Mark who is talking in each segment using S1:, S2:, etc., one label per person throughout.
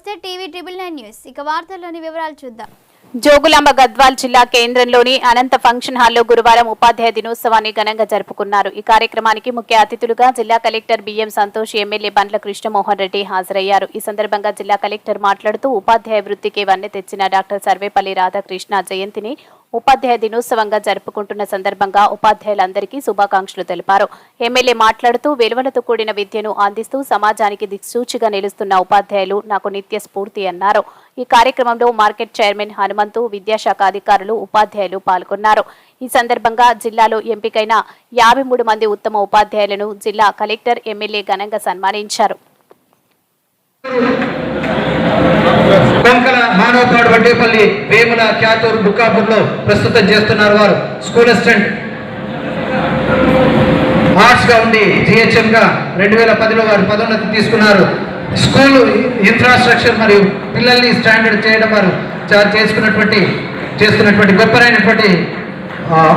S1: నమస్తే TV triple 9 news ఇక వార్తల్లోని వివరాలు చూద్దాం.
S2: జోగులాంబ గద్వాల్ జిల్లా కేంద్రంలోని అనంత ఫంక్షన్ హాల్లో గురువారం ఉపాధ్యాయ దినోత్సవాన్ని ఘనంగా జరుపుకున్నారు. ఈ కార్యక్రమానికి ముఖ్య అతిథులుగా జిల్లా కలెక్టర్ బిఎం సంతోష్, ఎమ్మెల్యే బండ్ల కృష్ణమోహన్ రెడ్డి హాజరయ్యారు. ఈ సందర్భంగా జిల్లా కలెక్టర్ మాట్లాడుతూ ఉపాధ్యాయ వృత్తికి వన్నె తెచ్చిన డాక్టర్ సర్వేపల్లి రాధాకృష్ణ జయంతిని ఉపాధ్యాయ దినోత్సవంగా జరుపుకుంటున్న సందర్భంగా ఉపాధ్యాయులందరికీ శుభాకాంక్షలు తెలిపారు. ఎమ్మెల్యే మాట్లాడుతూ విలువలతో కూడిన విద్యను అందిస్తూ సమాజానికి దిక్సూచిగా నిలుస్తున్న ఉపాధ్యాయులు నాకు నిత్య స్ఫూర్తి అన్నారు. ఈ కార్యక్రమంలో మార్కెట్ చైర్మన్ హనుమంతు, విద్యాశాఖ అధికారులు, ఉపాధ్యాయులు పాల్గొన్నారు. ఈ సందర్భంగా జిల్లాలో ఎంపికైన 53 మంది ఉత్తమ ఉపాధ్యాయులను జిల్లా కలెక్టర్, ఎమ్మెల్యే ఘనంగా సన్మానించారు.
S3: కొంకల మానవపాడు వడ్డేపల్లి వేముల క్యాతూర్ బుక్కాపూర్లో ప్రస్తుతం చేస్తున్నారు. వారు స్కూల్ అసిస్టెంట్ ఆర్ట్స్ గా ఉండి జిహెచ్ఎం గా 2010లో వారు పదోన్నతి తీసుకున్నారు. స్కూల్ ఇన్ఫ్రాస్ట్రక్చర్ మరియు పిల్లల్ని స్టాండర్డ్ చేయడం వారు చేస్తున్నటువంటి గొప్పనైనటువంటి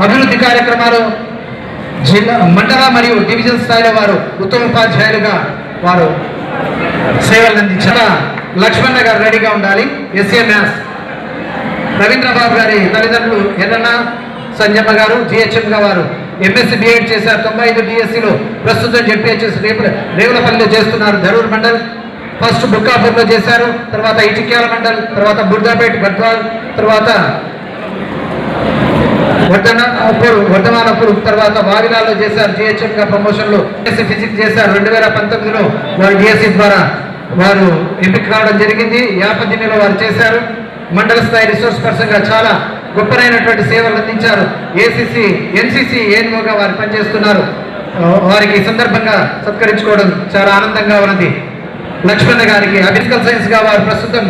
S3: అభివృద్ధి కార్యక్రమాలు జిల్లా, మండల మరియు డివిజన్ స్థాయిలో వారు ఉత్తమ ఉపాధ్యాయులుగా వారు సేవలు అందించారు. లక్ష్మణ గారు రెడీగా ఉండాలి. ఎస్ఏ మ్యాథ్స్ రవీంద్రబాబు గారి తల్లిదండ్రులు ఎర్రన్న సంజమ్మ గారు జిహెచ్ఎం గా వారు ఎంఎస్సీ బిఎడ్ చేశారు. 95 డిఎస్సిలో ప్రస్తుతం జెడ్పీహెచ్ఎస్ రేవులపల్లిలో చేస్తున్నారు. ధరూర్ మండల్ ఫస్ట్ బుక్కాపూర్లో చేశారు, తర్వాత ఇటిక్యాల మండల్, తర్వాత బుర్దాపేట్ గద్వాల్, తర్వాత వర్ధమానపూర్, తర్వాత వావిలాల్లో చేశారు. జిహెచ్ఎం గా ప్రమోషన్లో ఫిజిక్స్ చేశారు. 2019లో వారు డిఎస్సి ద్వారా వారు ఎంపిక కావడం జరిగింది. యాపదిలో వారు చేశారు. మండల స్థాయి రిసోర్స్ పర్సన్ గా చాలా గొప్పనైనటువంటి సేవలు అందించారు. ఎన్సిసి ఏఎన్ఓగా వారు పనిచేస్తున్నారు. వారికి ఈ సందర్భంగా సత్కరించుకోవడం చాలా ఆనందంగా ఉన్నది. లక్ష్మణ గారికి అగ్రికల్చర్ సైన్స్ గా వారు ప్రస్తుతం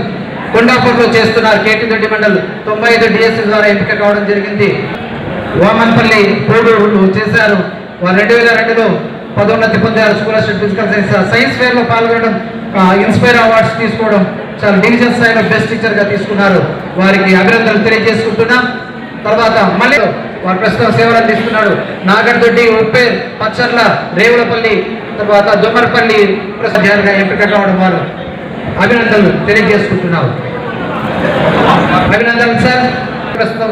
S3: కొండాపూర్లో చేస్తున్నారు. కేటీదొడ్డి మండల్ 95 డిఎస్సి ద్వారా ఎంపిక కావడం జరిగింది. వామన్పల్లి కోడూరు చేశారు. వారు 2002లో పదోన్నతి పొందారు. School assistant physical science fair లో పాల్గొనడం, ఇన్స్పైర్ అవార్డ్స్ తీసుకోవడం, చాలా డివిజన్ స్థాయిలో బెస్ట్ టీచర్ గా తీసుకున్నారు. వారికి అభినందనలు తెలియజేసుకుంటున్నాం. తర్వాత మళ్ళీ వారు ప్రస్తుతం సేవలు అందిస్తున్నాడు. నాగర్దొడ్డి, ఉప్పేర్, పచ్చర్ల, రేవులపల్లి, తర్వాత దొమ్మరపల్లి ప్రస్తుతంగా ఎంపిక కావడం వారు అభినందనలు తెలియజేసుకుంటున్నారు. అభినందనలు సార్. ప్రస్తుతం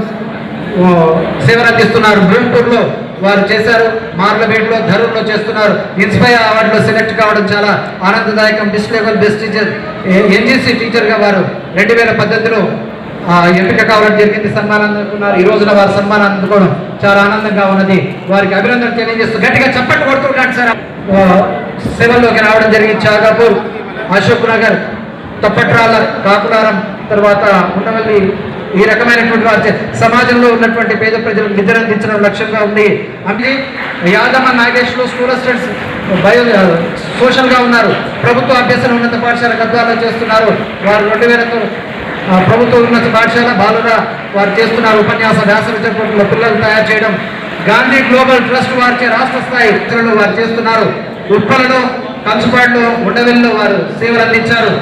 S3: సేవలు అందిస్తున్నారు. గుంటూరులో వారు చేశారు. మార్లబేడ్లో, ధరూర్లో చేస్తున్నారు. ఇన్స్పైర్ అవార్డులో సెలెక్ట్ కావడం చాలా ఆనందదాయకం. District level best teacher, NGC టీచర్గా వారు 2018లో ఎంపిక కావడం జరిగింది. సన్మానం అందుకున్నారు. ఈ రోజున వారు సన్మానం అందుకోవడం చాలా ఆనందంగా ఉన్నది. వారికి అభినందనలు తెలియజేస్తూ గట్టిగా చప్పట్లు కొడుతున్నాడు సార్. సేవల్లోకి రావడం జరిగింది. చాగాపూర్, అశోక్ నగర్, తప్పట్రాల, కాకులారం, తర్వాత ఉండవల్లి, ఈ రకమైనటువంటి వారి సమాజంలో ఉన్నటువంటి పేద ప్రజలకు నిద్ర అందించడం లక్ష్యంగా ఉంది. అంటే Yadamma Nageswara school assistants social గా ఉన్నారు. ప్రభుత్వ అభ్యసన ఉన్నత పాఠశాల గద్వాల్లో చేస్తున్నారు. వారు 2000తో ప్రభుత్వ ఉన్నత పాఠశాల బాలురా వారు చేస్తున్నారు. ఉపన్యాస వ్యాసరచనలో పిల్లలు తయారు చేయడం. గాంధీ గ్లోబల్ ట్రస్ట్ వారిచే రాష్ట్ర స్థాయి వారు చేస్తున్నారు. ఉప్పలలో, కంచుపాడులో, ఉండవెల్లో వారు సేవలు అందించారు.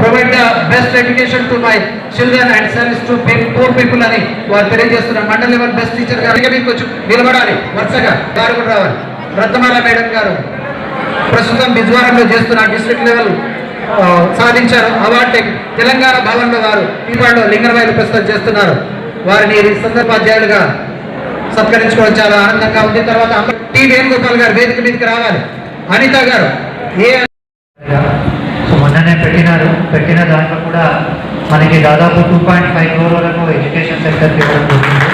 S3: Provide the best education to my children and service to poor people అని వారు తెలియజేస్తున్నారు. మండల్ లెవెల్ బెస్ట్ టీచర్ గారు మీకు కొంచెం నిలబడాలి. వరుసగా గారు కూడా రావాలి. రత్నమాల మేడం గారు ప్రస్తుతం బిజ్వారంలో చేస్తున్నారు. డిస్ట్రిక్ట్ లెవెల్ సాధించారు. అవార్డు తెలంగాణ భవన్లో వారు ఈపాడులో లింగరవాయిలు ప్రస్తుతం చేస్తున్నారు. వారిని సందర్భాధ్యాయులుగా సత్కరించుకోవడం చాలా ఆనందంగా ఉంది. తర్వాత టి వేణుగోపాల్ గారు వేదిక మీదకి రావాలి. అనిత గారు
S4: మొన్ననే పెట్టిన దాంట్లో కూడా మనకి దాదాపు 2.5 crore వరకు ఎడ్యుకేషన్ సెక్టర్కి ఇవ్వడం జరుగుతుంది.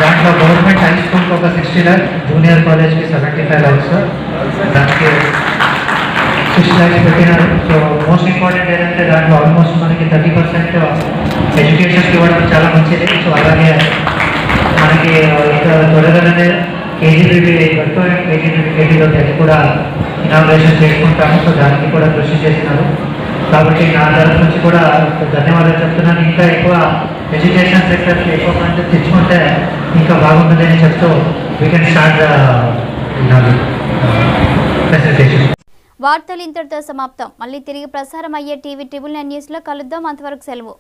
S4: దాంట్లో గవర్నమెంట్ హై స్కూల్కి ఒక 60 lakhs, జూనియర్ కాలేజ్కి 75 lakhs, దానికి 6 lakhs పెట్టినారు. సో మోస్ట్ ఇంపార్టెంట్ ఏంటంటే దాంట్లో ఆల్మోస్ట్ మనకి 30% ఎడ్యుకేషన్కి ఇవ్వడం చాలా మంచిది. సో అలాగే మనకి త్వరగానే కేజీబీబీ అది కూడా ఇనాగ్రేషన్ చేసుకుంటాము. సో దానికి కూడా కృషి చేసినారు. కాబట్టి నా తరఫు నుంచి కూడా ధన్యవాదాలు చెప్తున్నాను. ఇంకా ఎక్కువ ఎడ్యుకేషన్ సెక్టర్కి ఎక్కువ ఫండ్ తెచ్చుకుంటే ఇంకా బాగుంటుంది అని చెప్తూ వీ కెన్ స్టార్ట్ ప్రెజెంటేషన్.
S1: వార్తలు ఇంతటితో సమాప్తం. మళ్ళీ తిరిగి ప్రసారం అయ్యే టీవీ ట్రిబుల్ 9 న్యూస్లో కలుద్దాం. అంతవరకు సెలవు.